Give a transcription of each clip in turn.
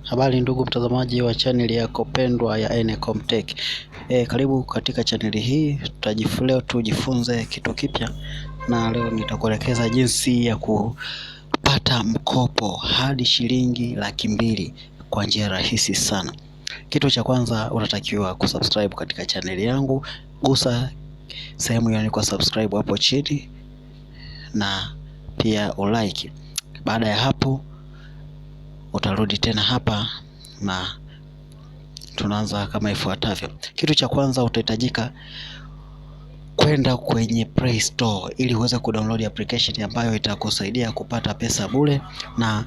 Habari ndugu mtazamaji wa channel yako pendwa ya MKOPO. Karibu katika channel hii. Leo tujifunze kitu kipya, na leo nitakuelekeza jinsi ya kupata mkopo hadi shilingi 200,000 kwa njia rahisi sana. Kitu cha kwanza, unatakiwa kusubscribe katika channel yangu. Gusa sehemu iliyoandikwa subscribe hapo chini na pia ulike. Baada ya hapo utarudi tena hapa na tunaanza kama ifuatavyo. Kitu cha kwanza, utahitajika kwenda kwenye Play Store ili uweze kudownload application ambayo itakusaidia kupata pesa bure na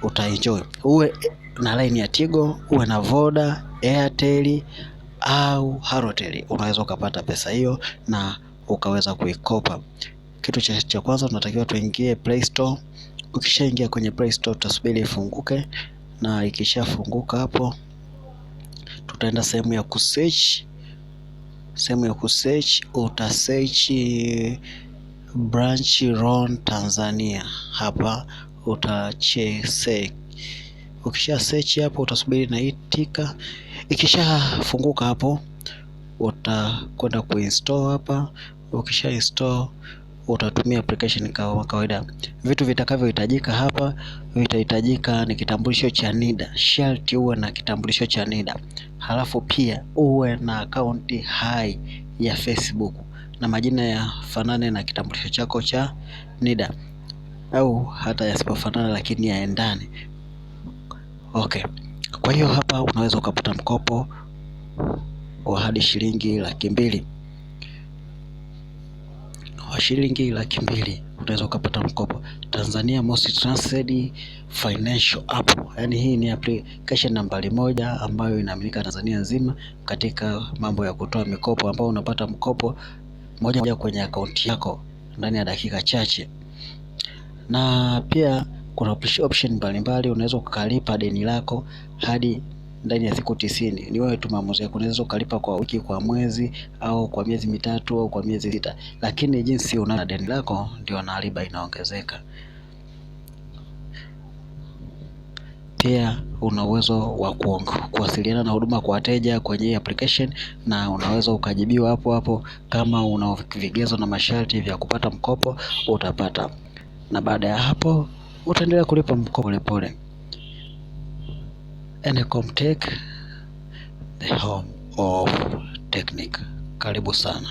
utaenjoy. Uwe na line ya Tigo, uwe na Voda, Airtel au Halotel, unaweza ukapata pesa hiyo na ukaweza kuikopa. Kitu cha kwanza, tunatakiwa tuingie Play Store. Ukishaingia kwenye Play Store utasubiri ifunguke, na ikishafunguka hapo tutaenda sehemu ya kusearch. Utasearch branch loan Tanzania. Hapa utasearch. Ukisha search hapo utasubiri na itika. Ikishafunguka hapo utakwenda kuinstall hapa. Ukisha install utatumia application kama kawaida. Vitu vitakavyohitajika hapa, vitahitajika ni kitambulisho cha NIDA. Sharti uwe na kitambulisho cha NIDA. Halafu pia uwe na akaunti hai ya Facebook na majina ya fanane na kitambulisho chako cha NIDA, au hata yasipofanana lakini yaendane. Okay. Kwa hiyo hapa unaweza ukapata mkopo wa hadi shilingi 200,000. Wa shilingi 200,000 unaweza ukapata mkopo Tanzania Most Trusted Financial App. Yaani hii ni application nambari 1 ambayo inaaminika Tanzania nzima katika mambo ya kutoa mikopo, ambao unapata mkopo moja kwenye akaunti yako ndani ya dakika chache. Na pia kuna option mbalimbali. Unaweza ukalipa deni lako hadi ndani ya siku 90. Ni wewe tu maamuzi yako. Unaweza ukalipa kwa wiki, kwa mwezi, au kwa miezi 3 au kwa miezi 6. Lakini jinsi una deni lako ndio na riba inaongezeka. Pia una uwezo wa kuwasiliana na huduma kwa wateja kwenye application, na unaweza ukajibiwa hapo hapo. Kama una vigezo na masharti vya kupata mkopo utapata, na baada ya hapo utaendelea kulipa mkopo polepole. MKOPO, the home of technique. Karibu sana.